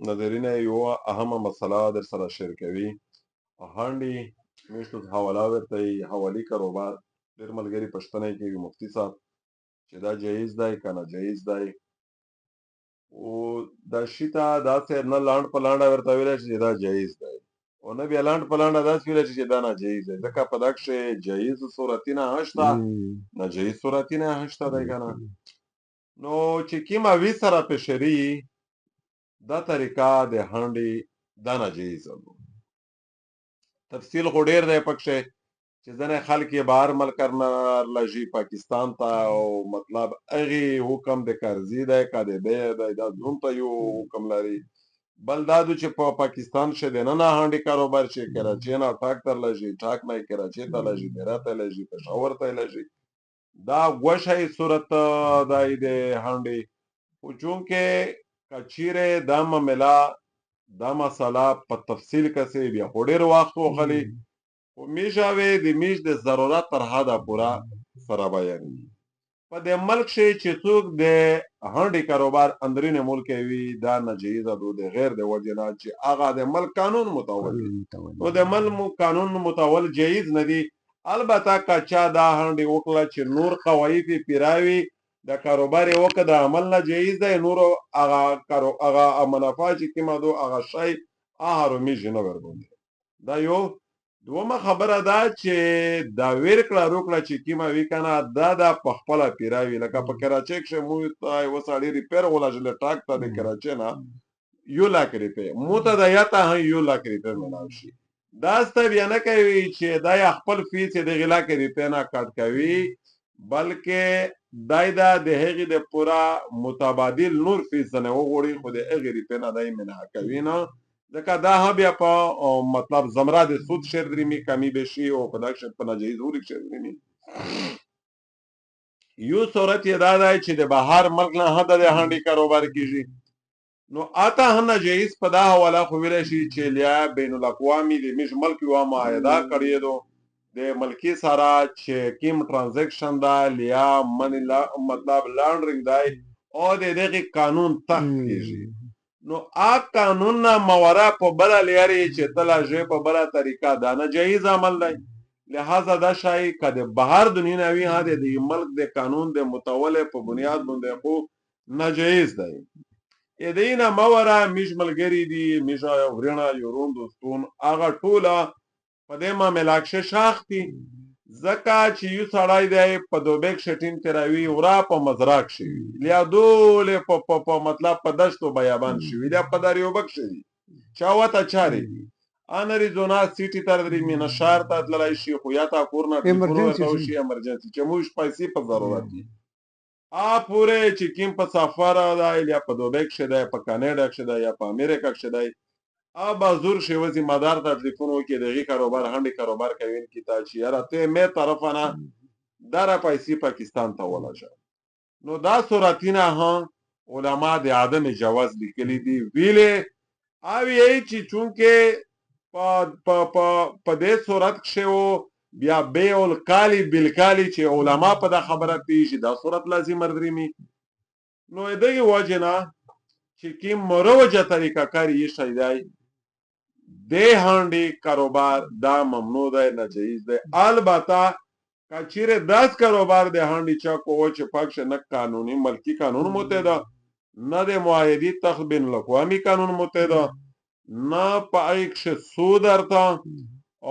ناظرین یو اهمه مسله در سره شیر کوي. هنډي میشتو حواله ورته وي، حوالي کاروبار. ډېر ملګري پوښتنه کوي مفتی صاحب چې دا جایز دی که نه جایز دی. او دا شي ته داسې نه لاند په لانډه ورته ویلی شي چې دا جایز دی، او نه بیا لاند په لانډه داسې ویلی شي چې دا ناجایز دی، ځکه په دا کښې جایز صورتونه هم شته، ناجایز صورتونه هم شته دی که نه. نو چې کومه وي سره پېښري دا طریقه د هنډي دا ناجایزه ده. تفصیل خو ډېر دی پکښې چې ځینې خلک یې بهر ملک نه لږي پاکستان ته، او مطلب هغې حکم د قرضې دی که د بیع دی دا دروند ته یو حکم لري. بل دا دو چې په پاکستان کښې دننه هنډي کاروبار شي، کراچۍ نه ټاک ته لږي، ټاک نه یې کراچۍ ته لږي، هرات ته لږي، پېښور ته لږي. دا ګوښه صورت دی د هنډي. خو چونکې که چیرې دا معامله دا مسله په تفصیل کسې بیا خو ډېر وخت وخلي، خو میشاوې د میش د ضرورت تر حده پوره سره بیانوي. په دې ملک کښې چې څوک د هنډي کاروبار اندرین ملک وي دا ناجایزه ده د غیر د وجې نه چې هغه د ملک قانون متول دي، نو د ملک قانون متول جایز نه دي. البته که چا دا هنډي وکړه چې نور قواعد یې پیراوي د کاروبار یې وکړه د عمل نه جایز دی، نورو هغه منافع چې کومه ده هغه شی هغه رومیږي نه ورباندې. دا یو. دومه خبره ده چې دا ویر کړه روکړه چې کومه وي که نه دا د په خپله پیراوي. لکه په کراچۍ کښې موږ ته یوه سړي ریپیر ولاژلی ټاک ته د کراچۍ نه 1 لاک روپۍ، مو ته د یا ته هم 1 لاک روپۍ میلاو شي. دا سته بیا نه کوي چې دا یا خپل فیس یې د هغې لاک روپۍ نه کټ کوي، بلکې دای دا د هغې د پوره متبادل نور فیس نه وغواړي، خو د هغې روپۍ نه دی منع کوي نه، ځکه دا هم بیا په مطلب زمره د سود شیر درېمي کمی بشي او په دا کښې په ناجایز هورې شیر درېمي. یو صورت یې دا دی چې د بهر ملک نه هم د هنډي کاروبار کېږي، نو اته هم ناجایز په دا حواله خو ویلی شي چې لیا بین الاقوامي د میږ ملک یوه معاهده کړې ده د ملکي سره چې کوم ټرانزیکشن ده لیا منی مطلب لانډرینګ دی او د دغې قانون تحت کېږي، نو آ قانون نه ماوره په بله لیارې چې ته لاژې په بله طریقه دا ناجایز عمل دی. لہذا دا شی که د بهر دنیا نه وي هم د ملک د قانون د متولې په بنیاد باندې خو ناجایز دی. دې نه ماوره میږ ملګري دي، میږ ورېڼه یورون دوستون هغه ټوله په دې معامله کښې شاخ دي، ځکه چې یو سړی دی په دوبۍ کښې ټیم تېروي ورا په مزرعه کښې وي، لیا دولې په مطلب په دشتو بیابان شوي لیا په دریوبه کښې وي، چا ورته چارې دي ان اریزونا سیټي ته درېږي نه ښار ته تللی شي، خو یا ته کور نه ټلیفون ورته وشي ایمرجنسي چې موږ پیسې په ضرورت دي پورې چې کوم په سفر دی یا په دوبۍ کښې دی، په کاناډا کښې دی یا په امریکا کښې دی، بازور شي وځي مدار ته ټلیفون وکړي د هغې کاروبار هنډي کاروبار کوونکي ته چې یاره ته مې طرفه نه دا را پیسې پاکستان ته ولږه. نو دا صورتونه هم علما د عدم جواز لیکلي دي، ویلې او یې چې چونکې په دې صورت کښې و بیا بیع الکالي بالکالي چې علما په دا خبره پیږي دا صورت لازم مردرېمي. نو د دغې وجې نه چې کوم مروجه طریقه کار یې شی دی د هنډي کاروبار دا ممنوع دی، ناجایز دی. البته که چیرې داس کاروبار د هنډي چا کوو چې پاک شه نه قانوني ملکي قانون متحد نه د معاهدې تخت بین الاقوامي قانون متحد نه په هغې کښې سود ارته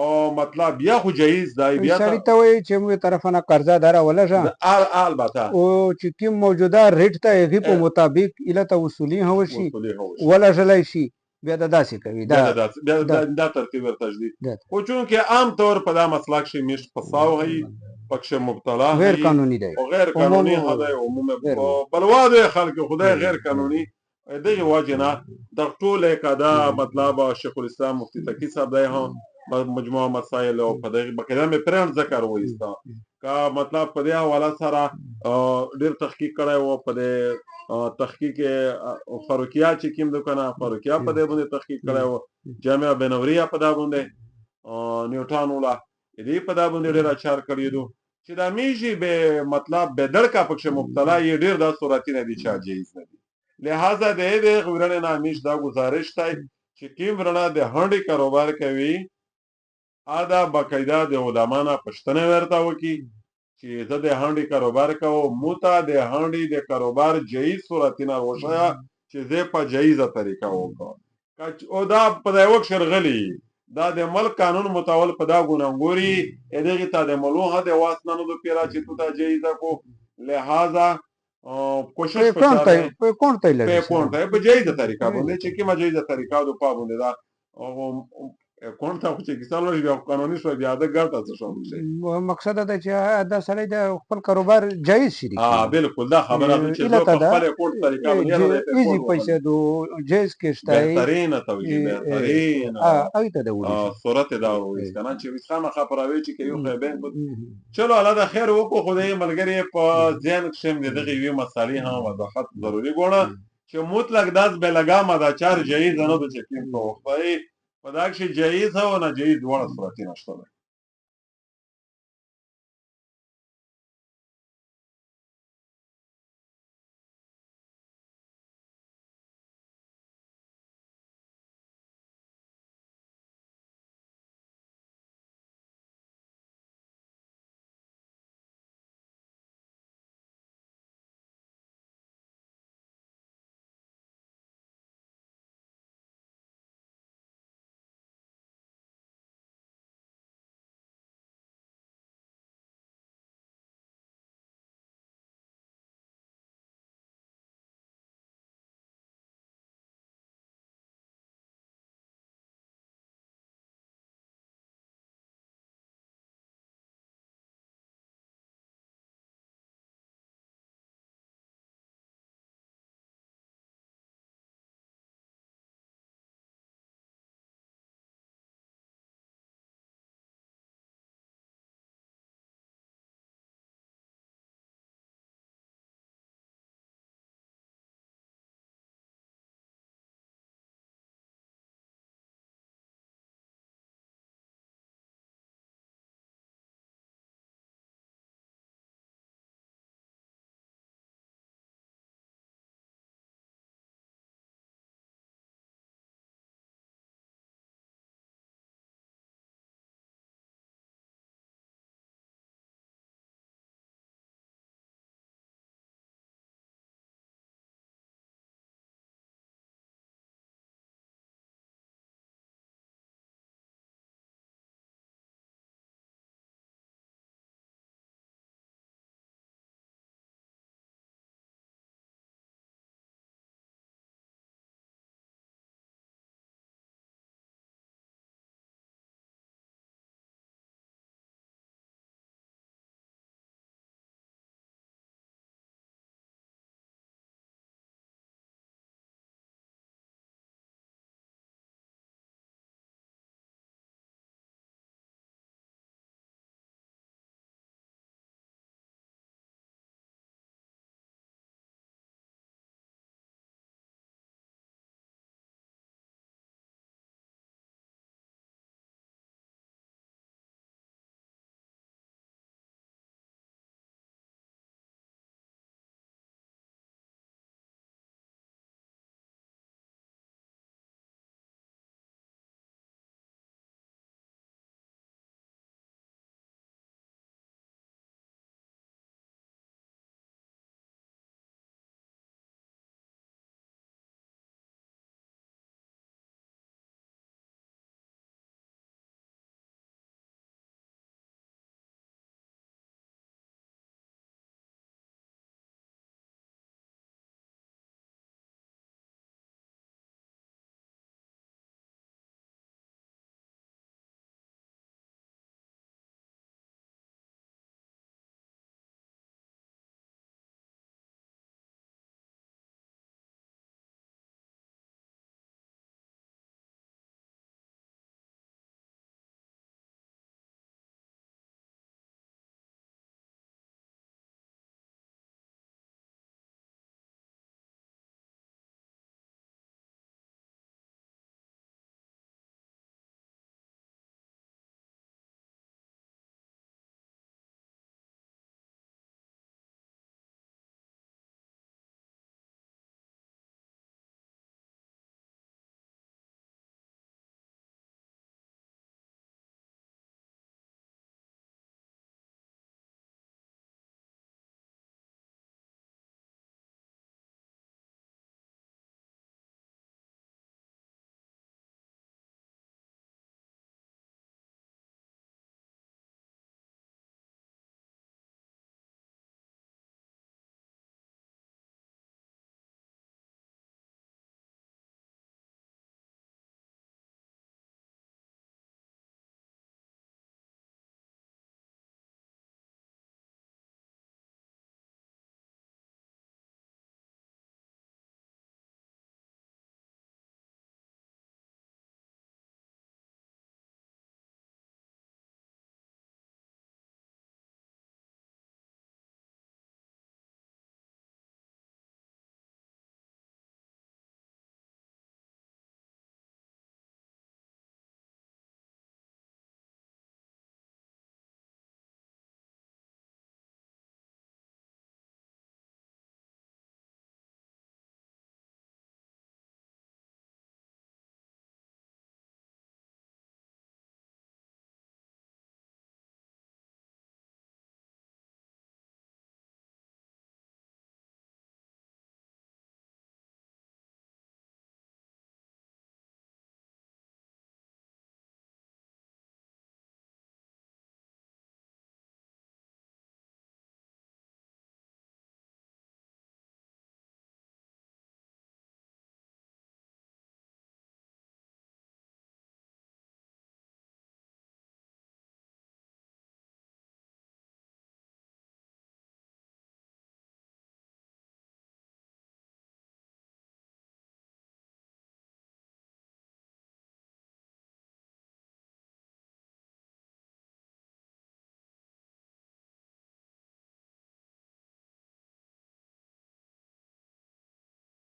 او مطلب بیا خو جایز دی. بیا سړي ته وایي چې موږ طرفه نه قرضه داره ولږه البته او چې کوم موجوده ریټ ته هغې په مطابق ایله ته وصولي هم وشي ولږلی شي، بیا د داسې کوي دا ترتیب ورته ږدي. خو چونکې عام طور په دا مسله کښې میشت فساو هي پکښې مبتلا غیر قانوني دی او غیر قانوني دی عموما بلوا دی خلک خدای غیر قانوني. دغې وجې نه د ټولې که دا مطلب شیخ الاسلام مفتی تقي صاحب دی هم مجموعه مسایل او په دغې بقیده مې پرېنډ ذکر وایسته که مطلب په دې حواله سره ډېر تحقیق کړی و. په دې تحقیق فاروقیه چې کوم ده که نه فاروقیه په دې باندې تحقیق کړی و، جامعه بینوريه په دا باندې نیوټان وله دې په دا باندې ډېر اچار کړي دو چې دا میږي به مطلب به دړکه پکښې مبتلا یې ډېر دا صورتونه دي چې جایز نه دي. لہٰذا د دې ورنه نه همیش دا گزارش دی چې کوم ورنه د هنډي کاروبار کوي دا باقاعده د علما نه پوښتنه ورته وکړي چې زه د هنډي کاروبار کوم موته د هنډي د کاروبار جایز صورتونه وښیه چې زه په جایزه طریقه وکړم او دا په یو شرغلی دا د ملک قانون متول په دا ګونګوري دغه ته د ملوه د واسنانو د پیرا چې تو ته جایزه کو لہذا کوشش پکړه په کونټه لري په جایزه طریقه باندې چې کی ما جایزه طریقه د پابند دا کونټه چې کیسه لږ بیا قانوني شو بیا د ګټه څه شو مقصد دا چې دا سړی د خپل کاروبار جایز شي بالکل دا خبره ده چې په خپل کونټ طریقه باندې نه ایزي پیسې دو جایز کېشته بهترین توجیه بهترین ایته دا وړي صورت دا وایي کنه چې وسامه خبروي چې یو خیبه چلو الله د خیر وکړو خدای ملګری په ځین کښم دغه یو مسالې هم وضاحت ضروری ګونه چې مطلق داس به لګا دا چار جایز نه د چکین په وخت په دا کې جایز او ناجایز دواړه صورتونه شته